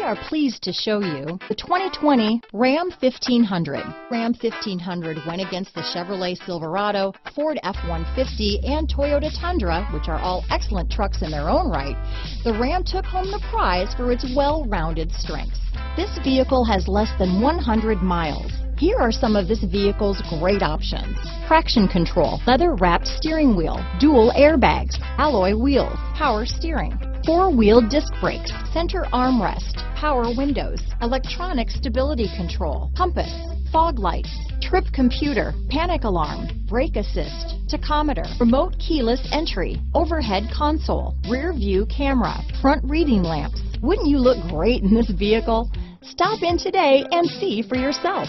are pleased to show you the 2020 Ram 1500. Ram 1500 went against the Chevrolet Silverado, Ford F-150, and Toyota Tundra, which are all excellent trucks in their own right. The Ram took home the prize for its well-rounded strengths. This vehicle has less than 100 miles. Here are some of this vehicle's great options: traction control, leather-wrapped steering wheel, dual airbags, alloy wheels, power steering, four-wheel disc brakes, center armrest, power windows, electronic stability control, compass, fog lights, trip computer, panic alarm, brake assist, tachometer, remote keyless entry, overhead console, rear view camera, front reading lamps. Wouldn't you look great in this vehicle? Stop in today and see for yourself.